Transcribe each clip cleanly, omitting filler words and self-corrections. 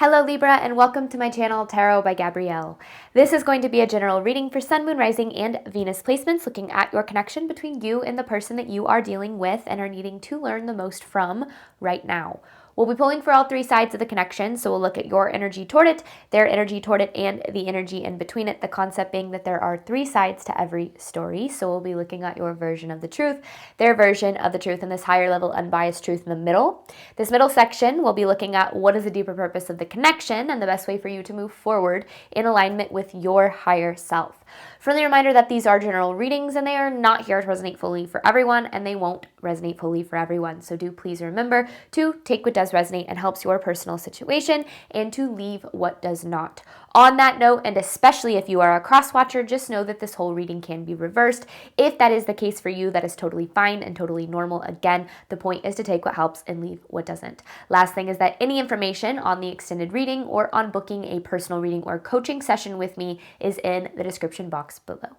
Hello Libra, and welcome to my channel Tarot by Gabrielle. This is going to be a general reading for Sun, Moon, Rising, and Venus placements, looking at your connection between you and the person that you are dealing with and are needing to learn the most from right now. We'll be pulling for all three sides of the connection, so we'll look at your energy toward it, their energy toward it, and the energy in between it, the concept being that there are three sides to every story. So we'll be looking at your version of the truth, their version of the truth, and this higher level unbiased truth in the middle. This middle section, we'll be looking at what is the deeper purpose of the connection and the best way for you to move forward in alignment with your higher self. Friendly reminder that these are general readings and they are not here to resonate fully for everyone, and they won't resonate fully for everyone. So do please remember to take what does resonate and helps your personal situation and to leave what does not. On that note, and especially if you are a cross watcher, just know that this whole reading can be reversed. If that is the case for you, that is totally fine and totally normal. Again, the point is to take what helps and leave what doesn't. Last thing is that any information on the extended reading or on booking a personal reading or coaching session with me is in the description box below.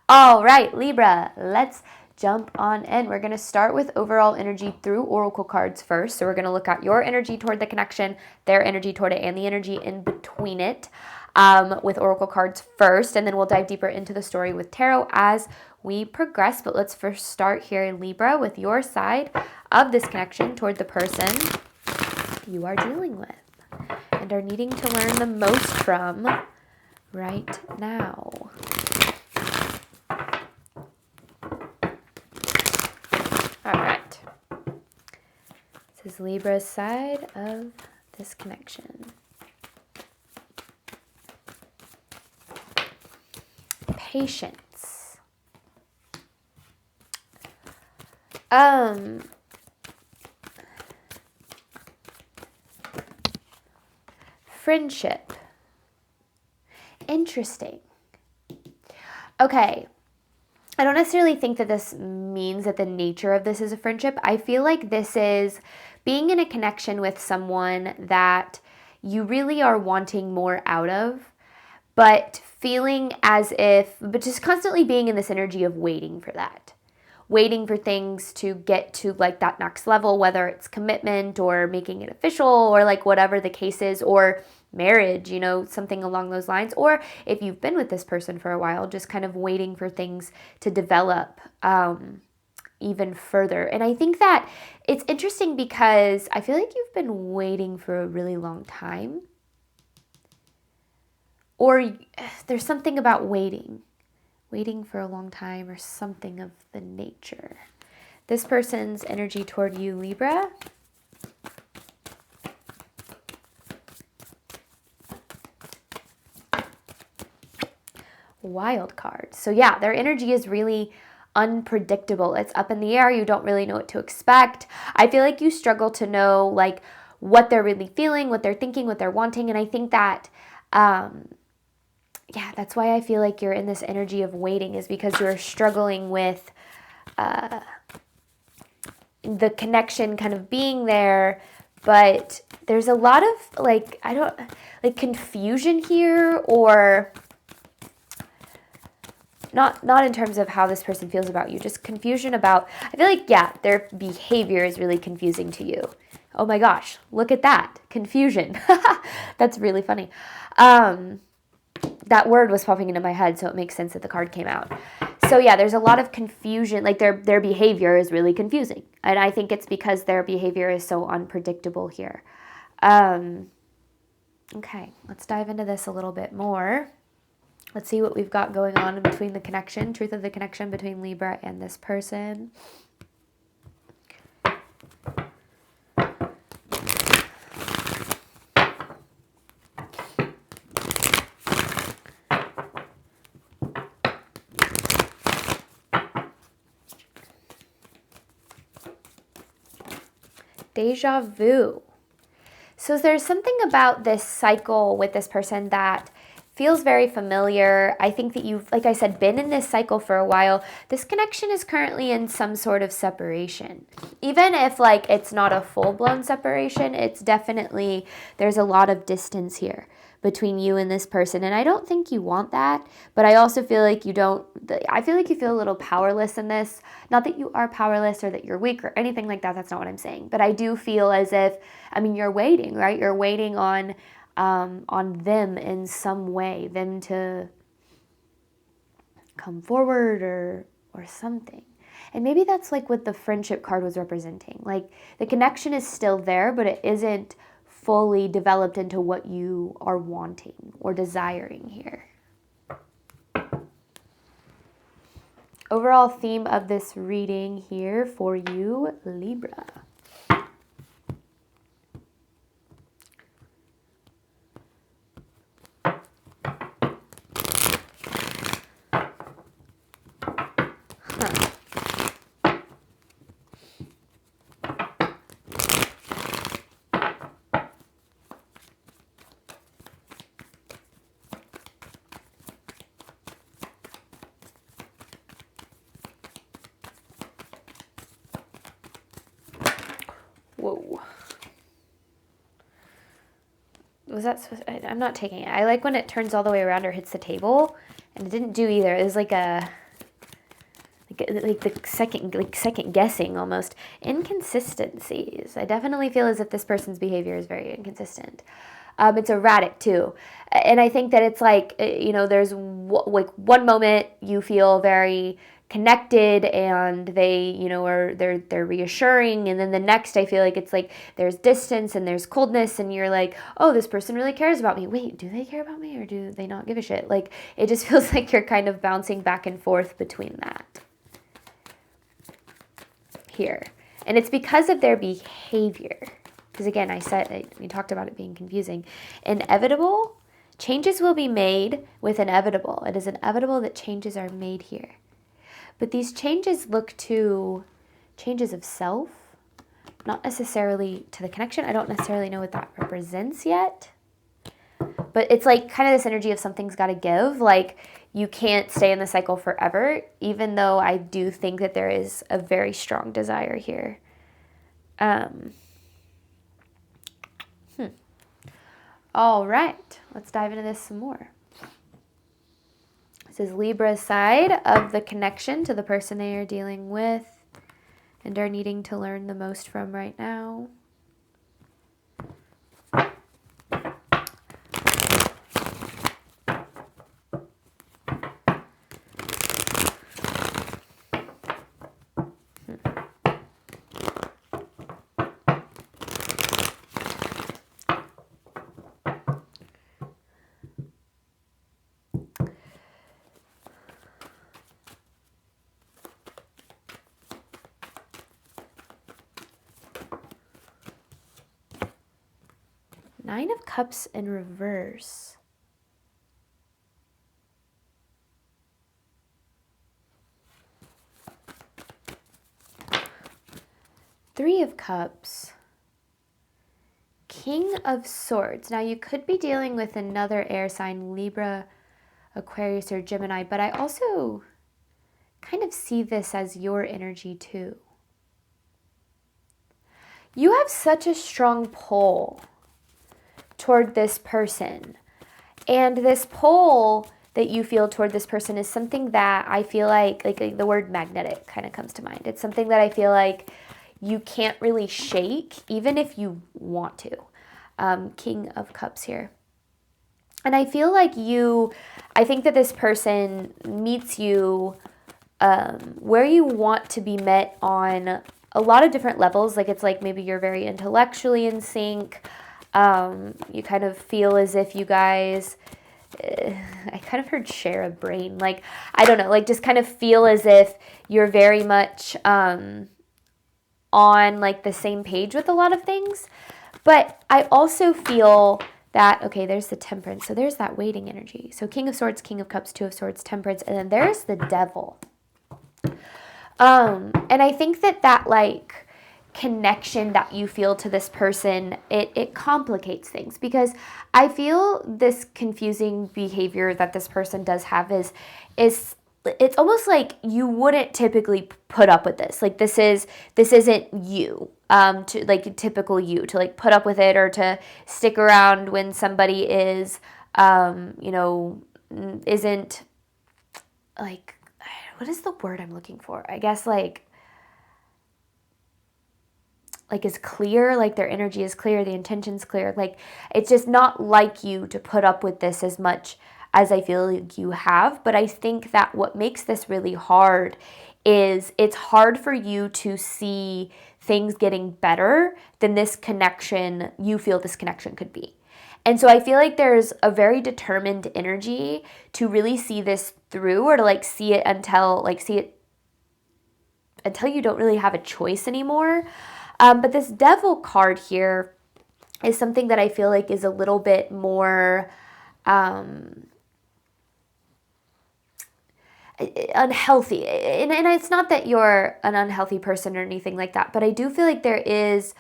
All right, Libra, let's jump on in. We're going to start with overall energy through oracle cards first. So we're going to look at your energy toward the connection, their energy toward it, and the energy in between it with oracle cards first. And then we'll dive deeper into the story with tarot as we progress. But let's first start here, Libra, with your side of this connection toward the person you are dealing with and are needing to learn the most from right now. All right. This is Libra's side of this connection. Patience. Friendship. Interesting. Okay. I don't necessarily think that this means that the nature of this is a friendship. I feel like this is being in a connection with someone that you really are wanting more out of, but feeling as if, but just constantly being in this energy of waiting for that. Waiting for things to get to like that next level, whether it's commitment or making it official or like whatever the case is, or marriage, you know, something along those lines. Or if you've been with this person for a while, just kind of waiting for things to develop even further. And I think that it's interesting because I feel like you've been waiting for a really long time. Or there's something about waiting for a long time or something of the nature. This person's energy toward you, Libra. Wild card. So yeah, their energy is really unpredictable. It's up in the air. You don't really know what to expect. I feel like you struggle to know like what they're really feeling, what they're thinking, what they're wanting. And I think that yeah, that's why I feel like you're in this energy of waiting, is because you're struggling with the connection kind of being there, but there's a lot of like, confusion here, or not in terms of how this person feels about you, just confusion about, I feel like, yeah, their behavior is really confusing to you. Oh my gosh, look at that, confusion. That's really funny. That word was popping into my head, so it makes sense that the card came out. So yeah, there's a lot of confusion, like their behavior is really confusing. And I think it's because their behavior is so unpredictable here. Okay, let's dive into this a little bit more. Let's see what we've got going on in between the connection, truth of the connection between Libra and this person. Deja vu. So there's something about this cycle with this person that feels very familiar. I think that you've, like I said, been in this cycle for a while. This connection is currently in some sort of separation. Even if like it's not a full-blown separation, it's definitely, there's a lot of distance here between you and this person. And I don't think you want that, but I also feel like you don't, I feel like you feel a little powerless in this. Not that you are powerless or that you're weak or anything like that. That's not what I'm saying. But I do feel as if, I mean, you're waiting, right? You're waiting on them in some way, them to come forward or something. And maybe that's like what the friendship card was representing. Like the connection is still there, but it isn't fully developed into what you are wanting or desiring here. Overall theme of this reading here for you, Libra. Whoa. Was that supposed to, I'm not taking it. I like when it turns all the way around or hits the table, and it didn't do either. It was like a like the second guessing almost. Inconsistencies. I definitely feel as if this person's behavior is very inconsistent. It's erratic too. And I think that it's like, you know, there's like one moment you feel very connected and they, you know, are they're reassuring, and then the next I feel like it's like there's distance and there's coldness, and you're like, oh, this person really cares about me. Wait, do they care about me or do they not give a shit? Like it just feels like you're kind of bouncing back and forth between that here. And it's because of their behavior. Because again, we talked about it being confusing. Inevitable, changes will be made with inevitable. It is inevitable that changes are made here. But these changes look to changes of self, not necessarily to the connection. I don't necessarily know what that represents yet. But it's like kind of this energy of something's got to give. Like you can't stay in the cycle forever, even though I do think that there is a very strong desire here. All right, let's dive into this some more. This is Libra's side of the connection to the person they are dealing with and are needing to learn the most from right now. Nine of Cups in reverse. Three of Cups. King of Swords. Now you could be dealing with another air sign, Libra, Aquarius, or Gemini, but I also kind of see this as your energy too. You have such a strong pull toward this person. And this pull that you feel toward this person is something that I feel like the word magnetic kind of comes to mind. It's something that I feel like you can't really shake, even if you want to. King of Cups here. And I feel like I think that this person meets you where you want to be met on a lot of different levels. Like it's like maybe you're very intellectually in sync. You kind of feel as if you guys, I kind of heard share a brain. Like, I don't know, like just kind of feel as if you're very much on like the same page with a lot of things. But I also feel that, okay, there's the Temperance. So there's that waiting energy. So King of Swords, King of Cups, Two of Swords, Temperance, and then there's the Devil. And I think that like connection that you feel to this person, it complicates things, because I feel this confusing behavior that this person does have is it's almost like you wouldn't typically put up with this. Like this isn't you, to like typical you to like put up with it or to stick around when somebody is, you know, isn't like, what is the word I'm looking for? I guess like is clear, like their energy is clear, the intention's clear. Like it's just not like you to put up with this as much as I feel like you have. But I think that what makes this really hard is it's hard for you to see things getting better than this connection, you feel this connection could be. And so I feel like there's a very determined energy to really see this through, or to like see it until you don't really have a choice anymore. But this Devil card here is something that I feel like is a little bit more unhealthy. And it's not that you're an unhealthy person or anything like that, but I do feel like there is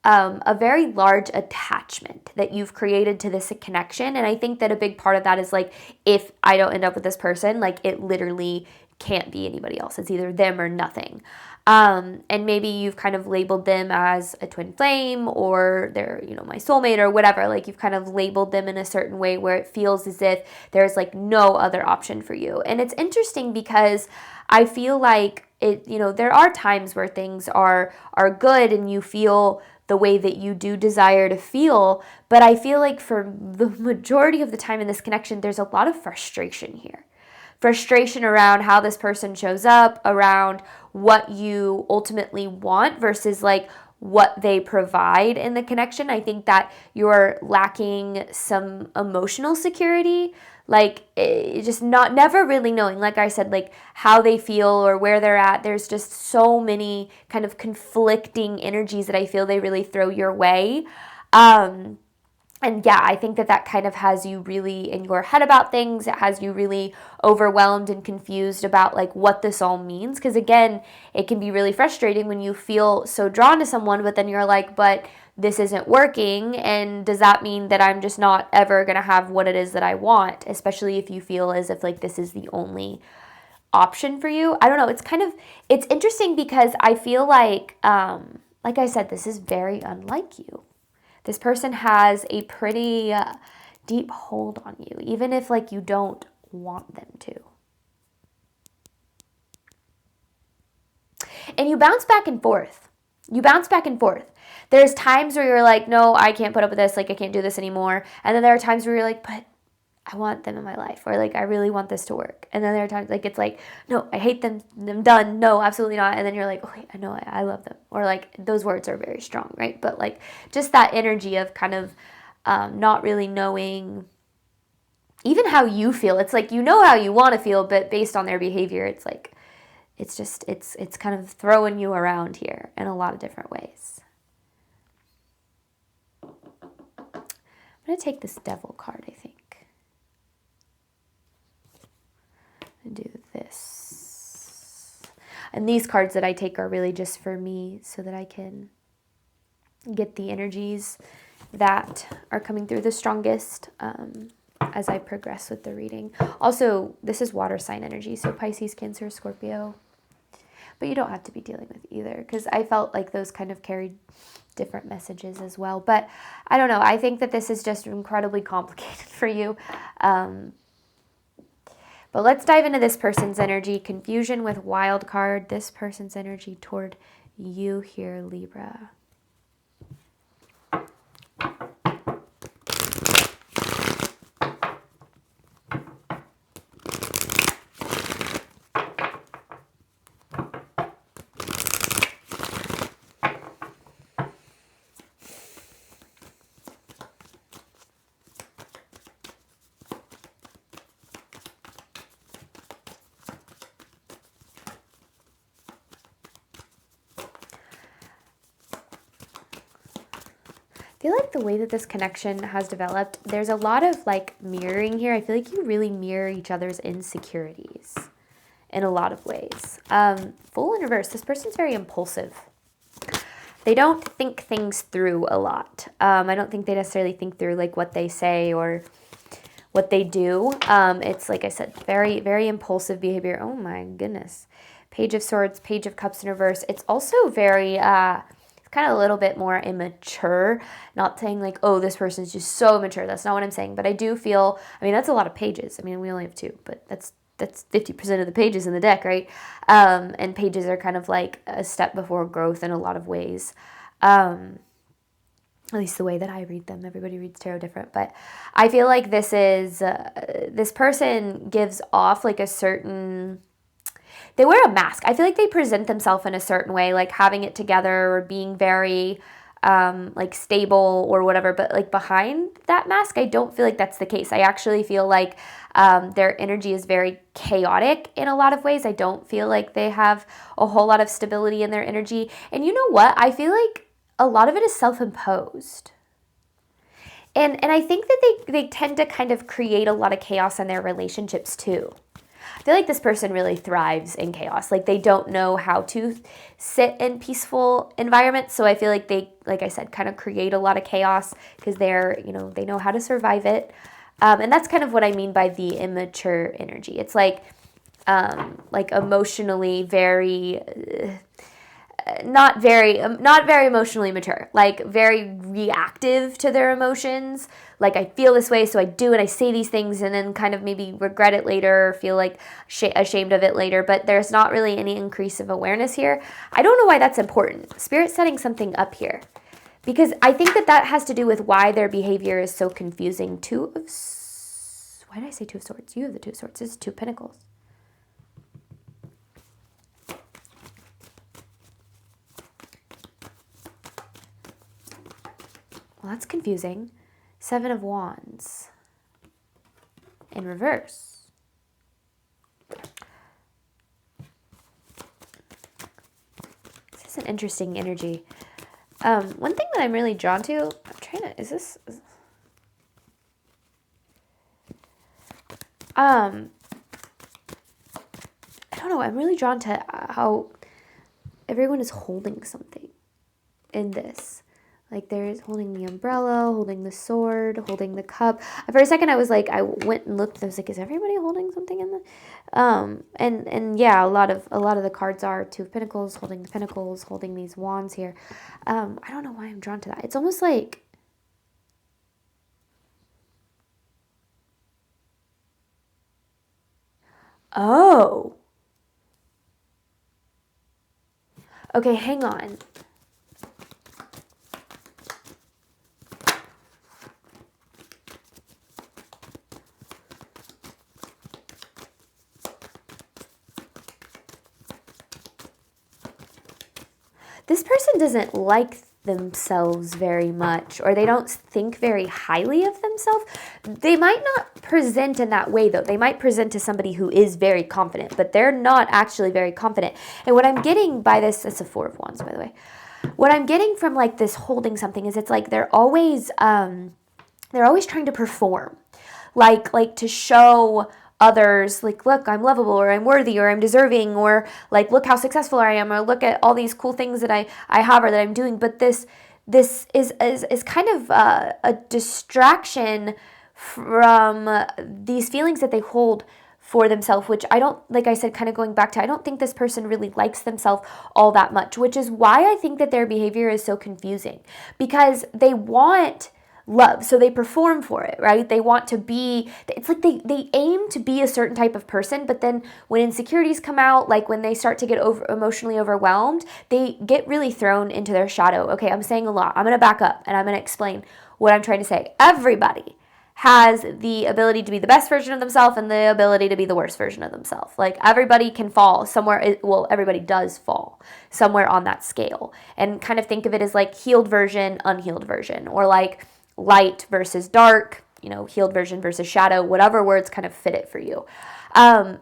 a very large attachment that you've created to this connection. And I think that a big part of that is like, if I don't end up with this person, like it literally can't be anybody else. It's either them or nothing. And maybe you've kind of labeled them as a twin flame, or they're, you know, my soulmate or whatever. Like you've kind of labeled them in a certain way where it feels as if there's like no other option for you. And it's interesting because I feel like it, you know, there are times where things are good and you feel the way that you do desire to feel. But I feel like for the majority of the time in this connection, there's a lot of frustration here. Frustration around how this person shows up, around what you ultimately want versus like what they provide in the connection. I think that you're lacking some emotional security, like just never really knowing, like I said, like how they feel or where they're at. There's just so many kind of conflicting energies that I feel they really throw your way. And yeah, I think that kind of has you really in your head about things. It has you really overwhelmed and confused about like what this all means. Because again, it can be really frustrating when you feel so drawn to someone, but then you're like, but this isn't working. And does that mean that I'm just not ever going to have what it is that I want? Especially if you feel as if like this is the only option for you. I don't know. It's interesting because I feel like I said, this is very unlike you. This person has a pretty deep hold on you, even if like you don't want them to. And you bounce back and forth. There's times where you're like, no, I can't put up with this. Like, I can't do this anymore. And then there are times where you're like, but I want them in my life, or like, I really want this to work. And then there are times like, it's like, no, I hate them. I'm done. No, absolutely not. And then you're like, oh, wait, I know I love them. Or like, those words are very strong, right? But like, just that energy of kind of not really knowing even how you feel. It's like, you know how you want to feel, but based on their behavior, it's like, it's kind of throwing you around here in a lot of different ways. I'm going to take this Devil card, I think. And do this. And these cards that I take are really just for me so that I can get the energies that are coming through the strongest as I progress with the reading. Also, this is water sign energy, so Pisces, Cancer, Scorpio. But you don't have to be dealing with either, because I felt like those kind of carried different messages as well. But I don't know. I think that this is just incredibly complicated for you. But let's dive into this person's energy. Confusion with wild card. This person's energy toward you here, Libra. I feel like the way that this connection has developed, there's a lot of like mirroring here. I feel like you really mirror each other's insecurities in a lot of ways. Full in reverse. This person's very impulsive. they don't think things through a lot. I don't think they necessarily think through like what they say or what they do. It's like I said, very, very impulsive behavior. Oh my goodness. Page of Swords, Page of Cups in reverse. It's also very, it's kind of a little bit more immature. Not saying like, oh, this person's just so immature. That's not what I'm saying. But I do feel, I mean, that's a lot of pages. I mean, we only have 2, but that's 50% of the pages in the deck, right? And pages are kind of like a step before growth in a lot of ways. At least the way that I read them. Everybody reads tarot different. But I feel like this is, this person gives off like a certain, they wear a mask. I feel like they present themselves in a certain way, like having it together or being very like stable or whatever. But like behind that mask, I don't feel like that's the case. I actually feel like their energy is very chaotic in a lot of ways. I don't feel like they have a whole lot of stability in their energy. And you know what? I feel like a lot of it is self-imposed. And I think that they tend to kind of create a lot of chaos in their relationships too. I feel like this person really thrives in chaos. Like they don't know how to sit in peaceful environments. So I feel like they, like I said, kind of create a lot of chaos because they're, you know, they know how to survive it. And that's kind of what I mean by the immature energy. It's like emotionally very, not very emotionally mature, like very reactive to their emotions. Like I feel this way, so I do and I say these things and then kind of maybe regret it later or feel like ashamed of it later, but there's not really any increase of awareness here. I don't know why that's important. Spirit's setting something up here because I think that has to do with why their behavior is so confusing. Why did I say 2 of Swords? You have the 2 of Swords. This is 2 of Pentacles. Well, that's confusing. 7 of Wands in reverse. This is an interesting energy. One thing that I'm really drawn to, I'm trying to, I don't know, I'm really drawn to how everyone is holding something in this. Like there's holding the umbrella, holding the sword, holding the cup. For a second I was like, I went and looked, I was like, is everybody holding something in the and yeah, a lot of the cards are 2 of Pentacles, holding the Pentacles, holding these wands here. I don't know why I'm drawn to that. It's almost like oh. Okay, hang on. This person doesn't like themselves very much, or they don't think very highly of themselves. They might not present in that way, though. They might present to somebody who is very confident, but they're not actually very confident. And what I'm getting by this, it's a 4 of Wands, by the way. What I'm getting from like this holding something is it's like they're always trying to perform, like to show others, like, look, I'm lovable, or I'm worthy, or I'm deserving, or like, look how successful I am, or look at all these cool things that I have or that I'm doing. But this is kind of a distraction from these feelings that they hold for themselves, which I don't, like I said, kind of going back to, I don't think this person really likes themselves all that much, which is why I think that their behavior is so confusing, because they want love, so they perform for it, right? They want to be, it's like they aim to be a certain type of person, but then when insecurities come out, like when they start to get emotionally overwhelmed, they get really thrown into their shadow. Okay, I'm saying a lot. I'm going to back up and I'm going to explain what I'm trying to say. Everybody has the ability to be the best version of themselves and the ability to be the worst version of themselves. Like everybody can fall somewhere, well, everybody does fall somewhere on that scale, and kind of think of it as like healed version, unhealed version, or like light versus dark, you know, healed version versus shadow, whatever words kind of fit it for you. And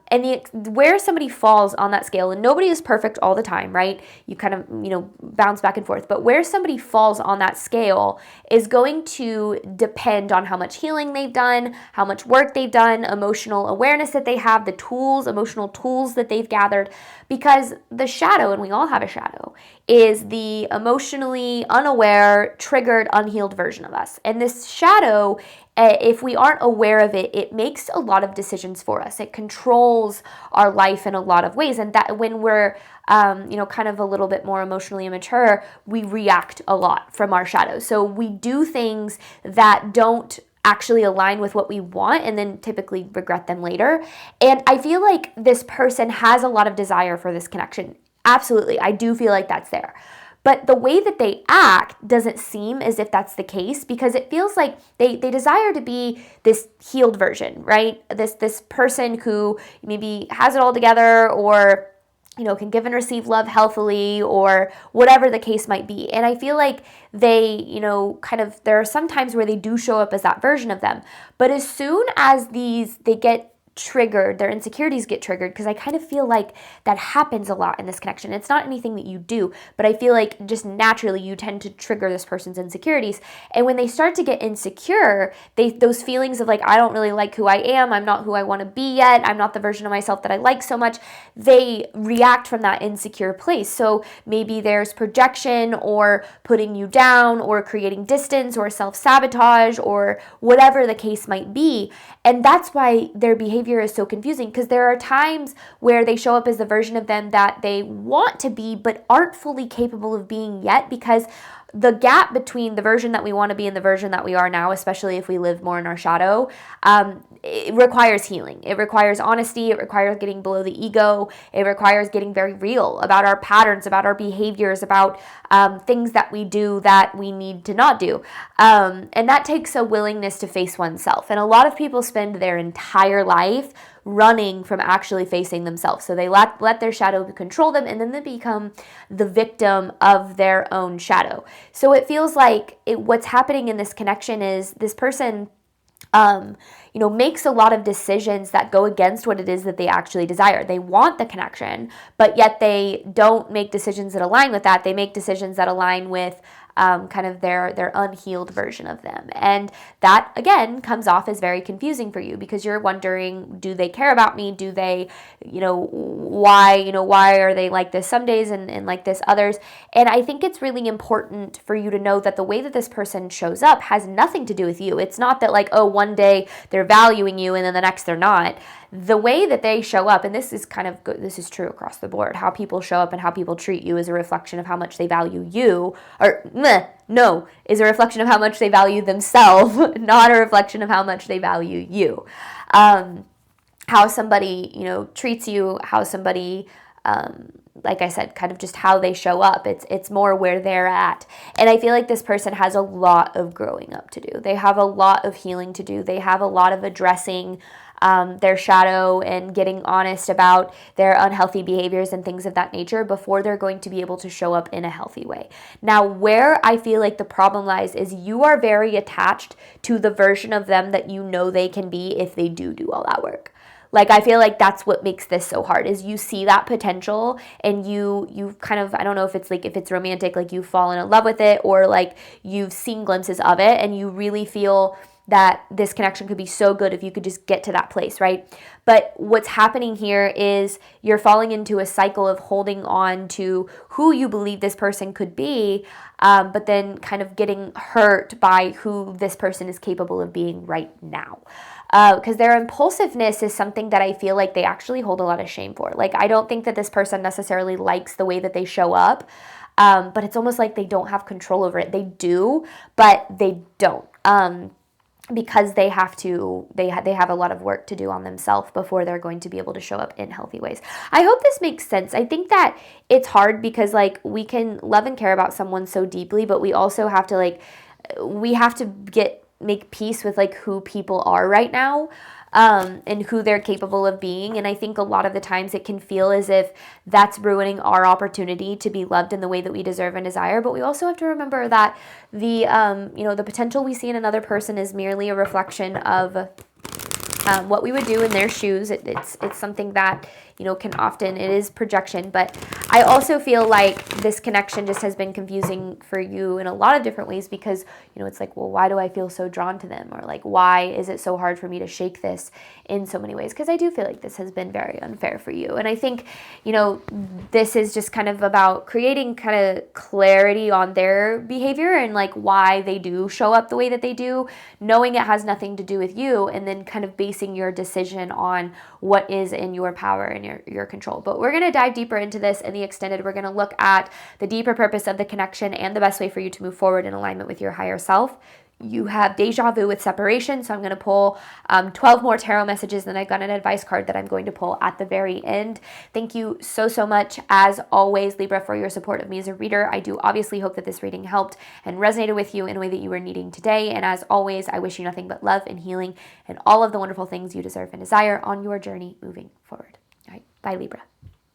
where somebody falls on that scale, and nobody is perfect all the time, right? You kind of, you know, bounce back and forth, but where somebody falls on that scale is going to depend on how much healing they've done, how much work they've done, emotional awareness that they have, the tools, emotional tools that they've gathered, because the shadow, and we all have a shadow, is the emotionally unaware, triggered, unhealed version of us. And this shadow, if we aren't aware of it, it makes a lot of decisions for us. It controls our life in a lot of ways. And that when we're, kind of a little bit more emotionally immature, we react a lot from our shadow. So we do things that don't actually align with what we want and then typically regret them later. And I feel like this person has a lot of desire for this connection. Absolutely. I do feel like that's there. But the way that they act doesn't seem as if that's the case, because it feels like they desire to be this healed version, right? This person who maybe has it all together, or can give and receive love healthily, or whatever the case might be. And I feel like they, there are some times where they do show up as that version of them. But as soon as they get triggered, their insecurities get triggered, because I kind of feel like that happens a lot in this connection. It's not anything that you do, but I feel like just naturally you tend to trigger this person's insecurities. And when they start to get insecure, those feelings of like, I don't really like who I am, I'm not who I want to be yet, I'm not the version of myself that I like so much, they react from that insecure place. So maybe there's projection, or putting you down, or creating distance, or self-sabotage, or whatever the case might be. And that's why their behavior is so confusing, because there are times where they show up as the version of them that they want to be but aren't fully capable of being yet, because the gap between the version that we want to be and the version that we are now, especially if we live more in our shadow, it requires healing. It requires honesty. It requires getting below the ego. It requires getting very real about our patterns, about our behaviors, about things that we do that we need to not do. And that takes a willingness to face oneself. And a lot of people spend their entire life running from actually facing themselves. So they let their shadow control them, and then they become the victim of their own shadow. So it feels like what's happening in this connection is this person makes a lot of decisions that go against what it is that they actually desire. They want the connection, but yet they don't make decisions that align with that. They make decisions that align with kind of their unhealed version of them. And that, again, comes off as very confusing for you, because you're wondering, do they care about me? Do they, why are they like this some days and like this others? And I think it's really important for you to know that the way that this person shows up has nothing to do with you. It's not that like, oh, one day they're valuing you and then the next they're not. The way that they show up, and this is true across the board, how people show up and how people treat you is a reflection of how much they value you, is a reflection of how much they value themselves, not a reflection of how much they value you. How somebody, treats you, how somebody, like I said, kind of just how they show up. It's more where they're at. And I feel like this person has a lot of growing up to do. They have a lot of healing to do. They have a lot of addressing their shadow and getting honest about their unhealthy behaviors and things of that nature before they're going to be able to show up in a healthy way. Now, where I feel like the problem lies is you are very attached to the version of them that you know they can be if they do all that work. Like, I feel like that's what makes this so hard, is you see that potential and you kind of, I don't know if it's romantic, like you've fallen in love with it, or like you've seen glimpses of it and you really feel that this connection could be so good if you could just get to that place, right? But what's happening here is you're falling into a cycle of holding on to who you believe this person could be, but then kind of getting hurt by who this person is capable of being right now. Because their impulsiveness is something that I feel like they actually hold a lot of shame for. Like, I don't think that this person necessarily likes the way that they show up, but it's almost like they don't have control over it. They do, but they don't. Because they have a lot of work to do on themselves before they're going to be able to show up in healthy ways. I hope this makes sense. I think that it's hard because like we can love and care about someone so deeply, but we also have to make peace with like who people are right now. And who they're capable of being. And I think a lot of the times it can feel as if that's ruining our opportunity to be loved in the way that we deserve and desire. But we also have to remember that the potential we see in another person is merely a reflection of what we would do in their shoes. It's something that, you know, can often, it is projection, but I also feel like this connection just has been confusing for you in a lot of different ways, because, you know, it's like, well, why do I feel so drawn to them? Or like, why is it so hard for me to shake this in so many ways? Because I do feel like this has been very unfair for you. And I think, you know, this is just kind of about creating kind of clarity on their behavior and like why they do show up the way that they do, knowing it has nothing to do with you, and then kind of basing your decision on what is in your power and your control. But we're going to dive deeper into this in the extended. We're going to look at the deeper purpose of the connection and the best way for you to move forward in alignment with your higher self. You have deja vu with separation, so I'm going to pull 12 more tarot messages, and I've got an advice card that I'm going to pull at the very end. Thank you so, so much, as always, Libra, for your support of me as a reader. I do obviously hope that this reading helped and resonated with you in a way that you were needing today, and as always, I wish you nothing but love and healing and all of the wonderful things you deserve and desire on your journey moving forward. All right, bye, Libra.